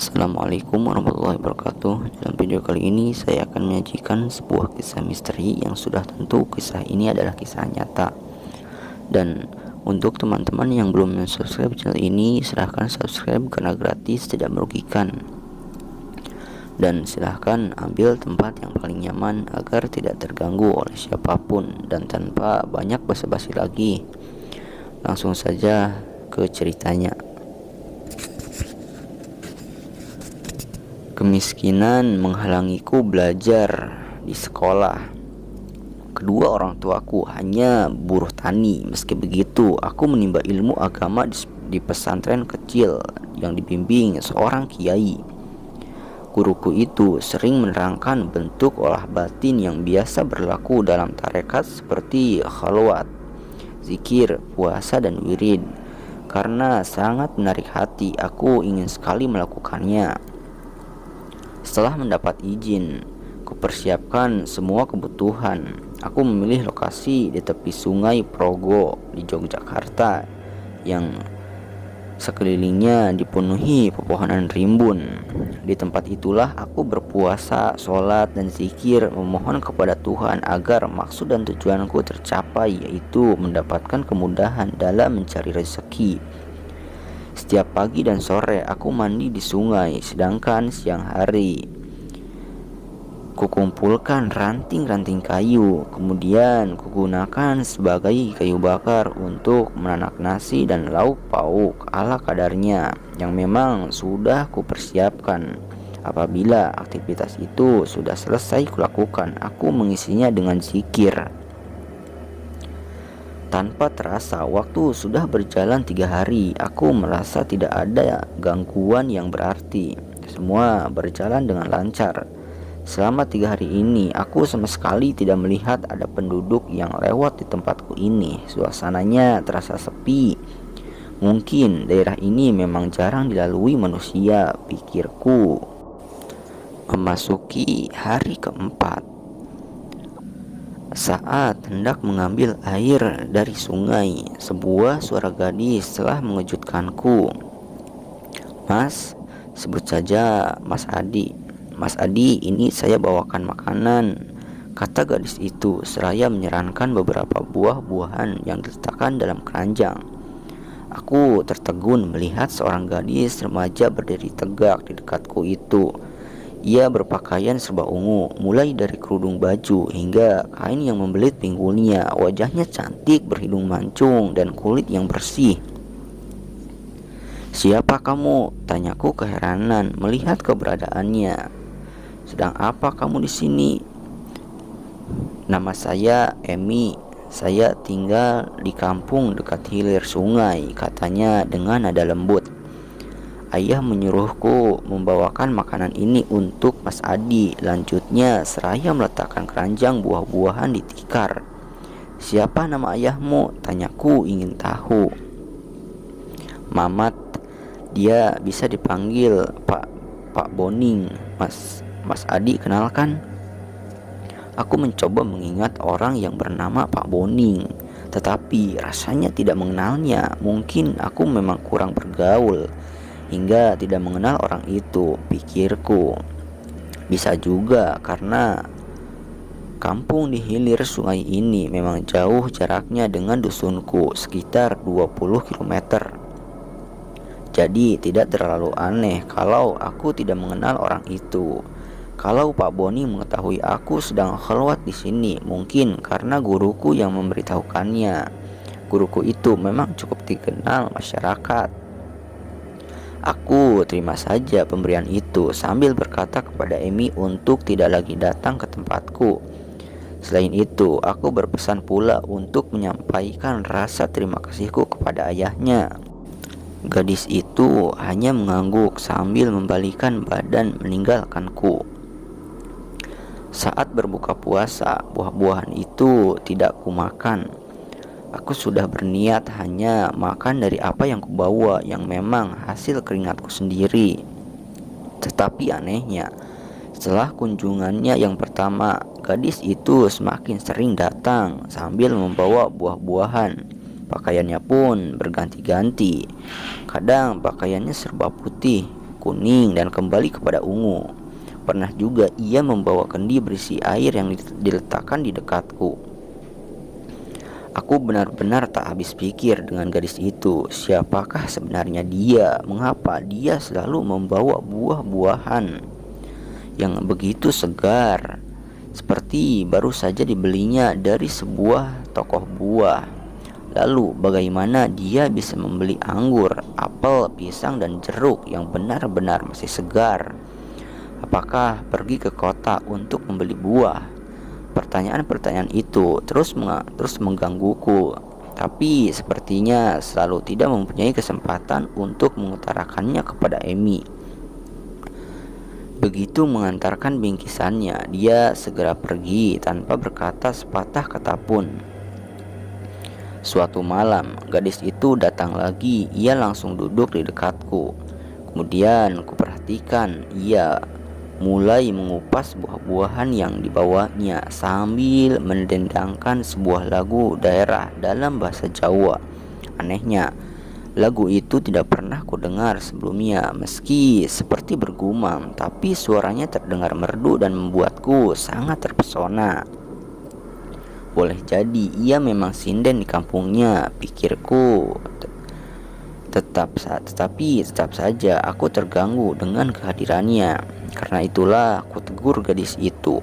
Assalamualaikum warahmatullahi wabarakatuh. Dalam video kali ini saya akan menyajikan sebuah kisah misteri yang sudah tentu kisah ini adalah kisah nyata. Dan untuk teman-teman yang belum subscribe channel ini, silahkan subscribe karena gratis, tidak merugikan. Dan silahkan ambil tempat yang paling nyaman agar tidak terganggu oleh siapapun. Dan tanpa banyak basa-basi lagi, langsung saja ke ceritanya. Kemiskinan menghalangiku belajar di sekolah. Kedua orang tuaku hanya buruh tani. Meski begitu, aku menimba ilmu agama di pesantren kecil yang dibimbing seorang kiai. Guruku itu sering menerangkan bentuk olah batin yang biasa berlaku dalam tarekat seperti khalwat, zikir, puasa, dan wirid. Karena sangat menarik hati, aku ingin sekali melakukannya. Setelah mendapat izin, kupersiapkan semua kebutuhan. Aku memilih lokasi di tepi sungai Progo di Yogyakarta yang sekelilingnya dipenuhi pepohonan rimbun. Di tempat itulah aku berpuasa, sholat, dan zikir, memohon kepada Tuhan agar maksud dan tujuanku tercapai, yaitu mendapatkan kemudahan dalam mencari rezeki. Setiap pagi dan sore aku mandi di sungai, sedangkan siang hari kukumpulkan ranting-ranting kayu, kemudian kugunakan sebagai kayu bakar untuk menanak nasi dan lauk pauk ala kadarnya yang memang sudah kupersiapkan. Apabila aktivitas itu sudah selesai kulakukan, aku mengisinya dengan zikir. Tanpa terasa, waktu sudah berjalan 3 hari. Aku merasa tidak ada gangguan yang berarti. Semua berjalan dengan lancar. Selama 3 hari ini, aku sama sekali tidak melihat ada penduduk yang lewat di tempatku ini. Suasananya terasa sepi. Mungkin daerah ini memang jarang dilalui manusia, pikirku. Memasuki hari keempat, saat hendak mengambil air dari sungai, sebuah suara gadis telah mengejutkanku. "Mas," sebut saja Mas Adi. "Mas Adi, ini saya bawakan makanan," kata gadis itu seraya menyarankan beberapa buah-buahan yang diletakkan dalam keranjang. Aku tertegun melihat seorang gadis remaja berdiri tegak di dekatku itu. Ia berpakaian serba ungu, mulai dari kerudung baju hingga kain yang membelit pinggulnya. Wajahnya cantik, berhidung mancung, dan kulit yang bersih. "Siapa kamu?" tanyaku keheranan melihat keberadaannya. "Sedang apa kamu di sini?" "Nama saya Emi. Saya tinggal di kampung dekat hilir sungai," katanya dengan nada lembut. "Ayah menyuruhku membawakan makanan ini untuk Mas Adi," lanjutnya seraya meletakkan keranjang buah-buahan di tikar. "Siapa nama ayahmu?" tanyaku ingin tahu. "Mamat. Dia bisa dipanggil Pak Boning. Mas Adi kenalkan?" Aku mencoba mengingat orang yang bernama Pak Boning, tetapi rasanya tidak mengenalnya. Mungkin aku memang kurang bergaul hingga tidak mengenal orang itu, pikirku. Bisa juga karena kampung di hilir sungai ini memang jauh jaraknya dengan dusunku, sekitar 20 km. Jadi tidak terlalu aneh kalau aku tidak mengenal orang itu. Kalau Pak Boni mengetahui aku sedang khalwat di sini, mungkin karena guruku yang memberitahukannya. Guruku itu memang cukup dikenal masyarakat. Aku terima saja pemberian itu sambil berkata kepada Emi untuk tidak lagi datang ke tempatku. Selain itu, aku berpesan pula untuk menyampaikan rasa terima kasihku kepada ayahnya. Gadis itu hanya mengangguk sambil membalikan badan meninggalkanku. Saat berbuka puasa, buah-buahan itu tidak kumakan. Aku sudah berniat hanya makan dari apa yang kubawa, yang memang hasil keringatku sendiri. Tetapi anehnya, setelah kunjungannya yang pertama, gadis itu semakin sering datang sambil membawa buah-buahan. Pakaiannya pun berganti-ganti. Kadang pakaiannya serba putih, kuning dan kembali kepada ungu. Pernah juga ia membawa kendi berisi air yang diletakkan di dekatku. Aku benar-benar tak habis pikir dengan gadis itu. Siapakah sebenarnya dia? Mengapa dia selalu membawa buah-buahan yang begitu segar, seperti baru saja dibelinya dari sebuah toko buah? Lalu bagaimana dia bisa membeli anggur, apel, pisang, dan jeruk yang benar-benar masih segar? Apakah pergi ke kota untuk membeli buah? Pertanyaan-pertanyaan itu terus menggangguku, tapi sepertinya selalu tidak mempunyai kesempatan untuk mengutarakannya kepada Emi. Begitu mengantarkan bingkisannya, dia segera pergi tanpa berkata sepatah kata pun. Suatu malam, gadis itu datang lagi. Ia langsung duduk di dekatku. Kemudian kuperhatikan ia mulai mengupas buah-buahan yang dibawanya sambil mendendangkan sebuah lagu daerah dalam bahasa Jawa. Anehnya, lagu itu tidak pernah kudengar sebelumnya. Meski seperti bergumam, tapi suaranya terdengar merdu dan membuatku sangat terpesona. Boleh jadi ia memang sinden di kampungnya, pikirku. Tetapi tetap saja aku terganggu dengan kehadirannya. Karena itulah aku tegur gadis itu.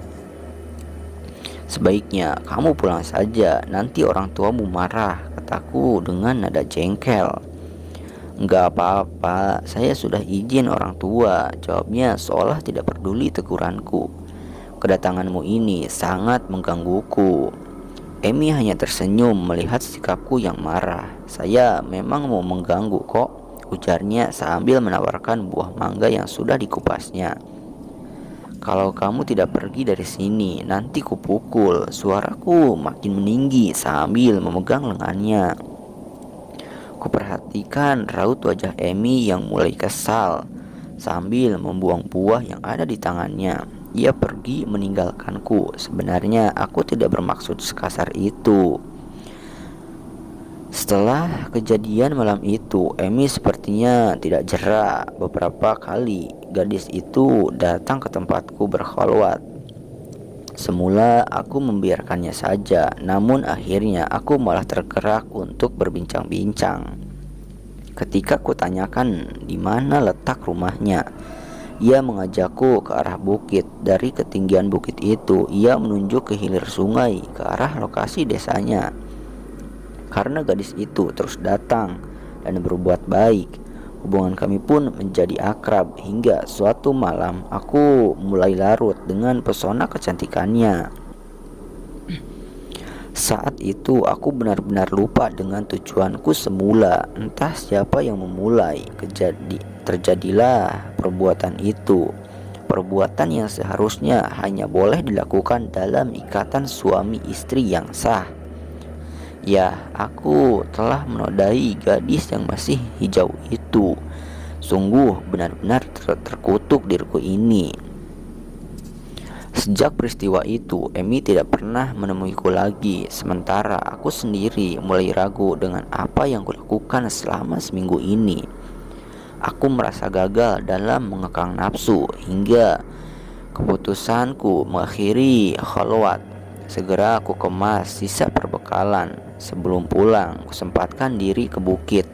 Sebaiknya kamu pulang saja, nanti orang tuamu marah, kataku dengan nada jengkel. Enggak apa-apa, saya sudah izin orang tua, jawabnya seolah tidak peduli teguranku. Kedatanganmu ini sangat menggangguku. Emi hanya tersenyum melihat sikapku yang marah. Saya memang mau mengganggu kok, ujarnya sambil menawarkan buah mangga yang sudah dikupasnya. Kalau kamu tidak pergi dari sini, nanti kupukul. Suaraku makin meninggi sambil memegang lengannya. Kuperhatikan raut wajah Emi yang mulai kesal sambil membuang buah yang ada di tangannya. Ia pergi meninggalkanku. Sebenarnya aku tidak bermaksud sekasar itu. Setelah kejadian malam itu, Emi sepertinya tidak jera. Beberapa kali gadis itu datang ke tempatku berkholwat. Semula aku membiarkannya saja, namun akhirnya aku malah tergerak untuk berbincang-bincang. Ketika kutanyakan di mana letak rumahnya, ia mengajakku ke arah bukit. Dari ketinggian bukit itu, ia menunjuk ke hilir sungai ke arah lokasi desanya. Karena gadis itu terus datang dan berbuat baik, hubungan kami pun menjadi akrab hingga suatu malam aku mulai larut dengan pesona kecantikannya. Saat itu aku benar-benar lupa dengan tujuanku semula. Entah siapa yang memulai. Terjadilah perbuatan itu. Perbuatan yang seharusnya hanya boleh dilakukan dalam ikatan suami istri yang sah. Ya, aku telah menodai gadis yang masih hijau itu. Sungguh benar-benar terkutuk diriku ini. Sejak peristiwa itu, Emi tidak pernah menemuiku lagi. Sementara aku sendiri mulai ragu dengan apa yang kulakukan selama seminggu ini. Aku merasa gagal dalam mengekang nafsu hingga keputusanku mengakhiri kholwat. Segera aku kemas sisa perbekalan. Sebelum pulang, kusempatkan diri ke bukit,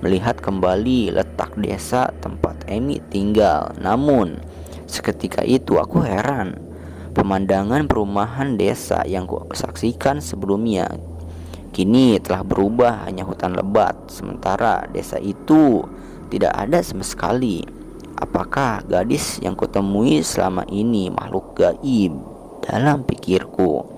melihat kembali letak desa tempat Emi tinggal. Namun, seketika itu aku heran. Pemandangan perumahan desa yang kusaksikan sebelumnya kini telah berubah hanya hutan lebat. Sementara desa itu tidak ada sama sekali. Apakah gadis yang kutemui selama ini makhluk gaib dalam pikirku?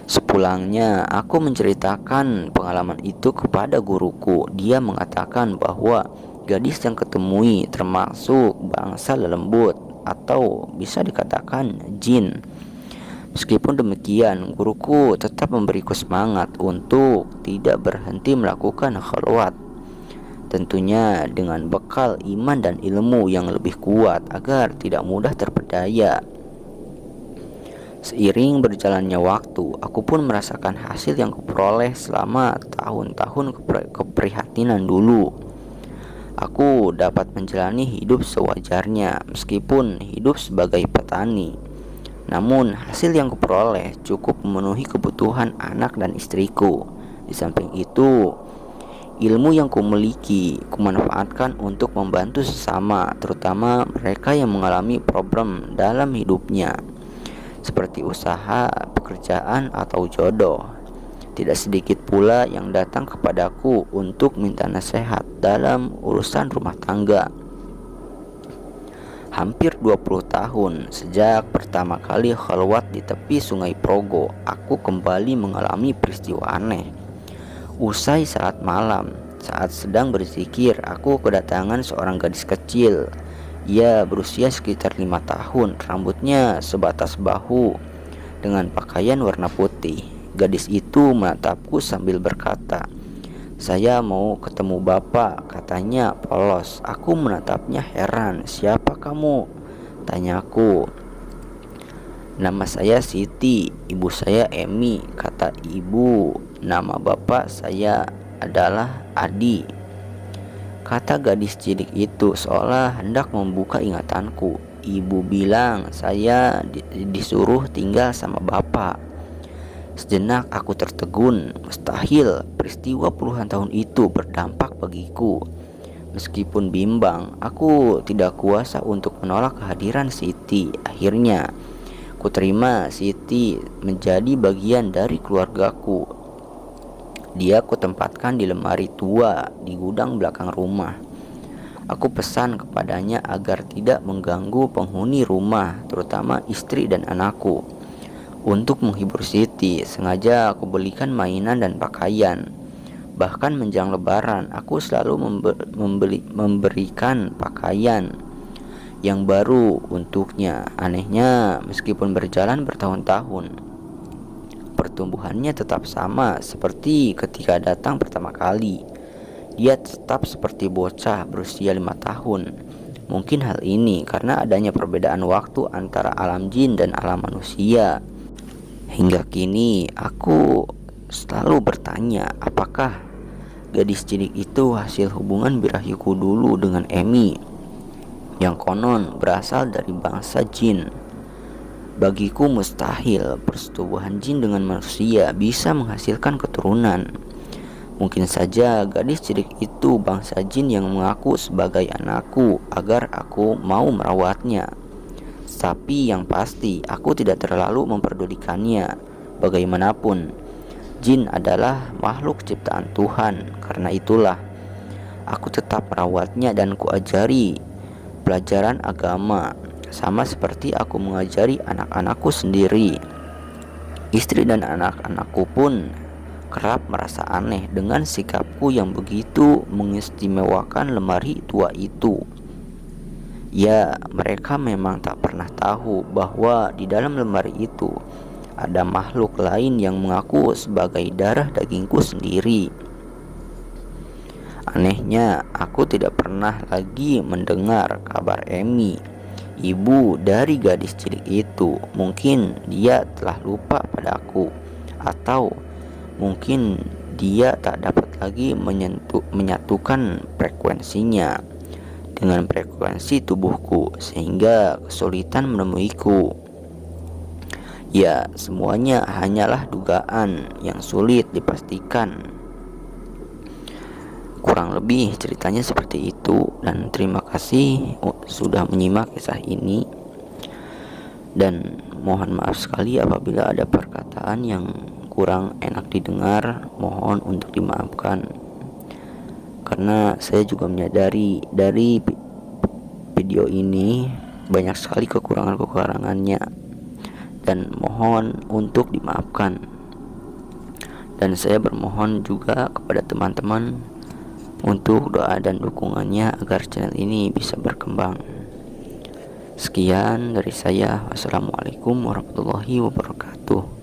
Sepulangnya aku menceritakan pengalaman itu kepada guruku. Dia mengatakan bahwa gadis yang kutemui termasuk bangsa lelembut atau bisa dikatakan jin. Meskipun demikian, guruku tetap memberiku semangat untuk tidak berhenti melakukan kholwat. Tentunya dengan bekal iman dan ilmu yang lebih kuat agar tidak mudah terpedaya. Seiring berjalannya waktu, aku pun merasakan hasil yang kuperoleh selama tahun-tahun keprihatinan dulu. Aku dapat menjalani hidup sewajarnya meskipun hidup sebagai petani. Namun hasil yang kuperoleh cukup memenuhi kebutuhan anak dan istriku. Di samping itu, ilmu yang kumiliki kumanfaatkan untuk membantu sesama, terutama mereka yang mengalami problem dalam hidupnya, seperti usaha, pekerjaan, atau jodoh. Tidak sedikit pula yang datang kepadaku untuk minta nasihat dalam urusan rumah tangga. Hampir 20 tahun sejak pertama kali khalwat di tepi Sungai Progo, aku kembali mengalami peristiwa aneh. Usai saat malam, saat sedang berzikir, aku kedatangan seorang gadis kecil. Ia berusia sekitar 5 tahun, rambutnya sebatas bahu, dengan pakaian warna putih. Gadis itu menatapku sambil berkata, "Saya mau ketemu Bapak," katanya polos. Aku menatapnya heran. "Siapa kamu?" tanyaku. "Nama saya Siti, ibu saya Emi," kata ibu. "Nama bapak saya adalah Adi," kata gadis cilik itu seolah hendak membuka ingatanku. "Ibu bilang saya disuruh tinggal sama bapak." Sejenak aku tertegun. Mustahil peristiwa puluhan tahun itu berdampak bagiku. Meskipun bimbang, aku tidak kuasa untuk menolak kehadiran Siti. Akhirnya kuterima Siti menjadi bagian dari keluargaku. Dia kutempatkan di lemari tua di gudang belakang rumah. Aku pesan kepadanya agar tidak mengganggu penghuni rumah, terutama istri dan anakku. Untuk menghibur Siti, sengaja aku belikan mainan dan pakaian. Bahkan menjelang lebaran, aku selalu memberikan pakaian yang baru untuknya. Anehnya, meskipun berjalan bertahun-tahun, pertumbuhannya tetap sama seperti ketika datang pertama kali. Dia tetap seperti bocah berusia 5 tahun. Mungkin hal ini karena adanya perbedaan waktu antara alam jin dan alam manusia. Hingga kini aku selalu bertanya, apakah gadis cilik itu hasil hubungan birahiku dulu dengan Emi, yang konon berasal dari bangsa jin. Bagiku mustahil persetubuhan jin dengan manusia bisa menghasilkan keturunan. Mungkin saja gadis cilik itu bangsa jin yang mengaku sebagai anakku agar aku mau merawatnya. Tapi yang pasti aku tidak terlalu memperdulikannya. Bagaimanapun, jin adalah makhluk ciptaan Tuhan. Karena itulah aku tetap merawatnya dan kuajari pelajaran agama, sama seperti aku mengajari anak-anakku sendiri. Istri dan anak-anakku pun kerap merasa aneh dengan sikapku yang begitu mengistimewakan lemari tua itu. Ya, mereka memang tak pernah tahu bahwa di dalam lemari itu ada makhluk lain yang mengaku sebagai darah dagingku sendiri. Anehnya, aku tidak pernah lagi mendengar kabar Emi, ibu dari gadis cilik itu. Mungkin dia telah lupa padaku, atau mungkin dia tak dapat lagi menyatukan frekuensinya dengan frekuensi tubuhku sehingga kesulitan menemuiku. Ya, semuanya hanyalah dugaan yang sulit dipastikan. Kurang lebih ceritanya seperti itu, dan terima kasih sudah menyimak kisah ini. Dan mohon maaf sekali apabila ada perkataan yang kurang enak didengar, mohon untuk dimaafkan. Karena saya juga menyadari dari video ini banyak sekali kekurangannya, dan mohon untuk dimaafkan. Dan saya bermohon juga kepada teman-teman untuk doa dan dukungannya agar channel ini bisa berkembang. Sekian dari saya. Wassalamualaikum warahmatullahi wabarakatuh.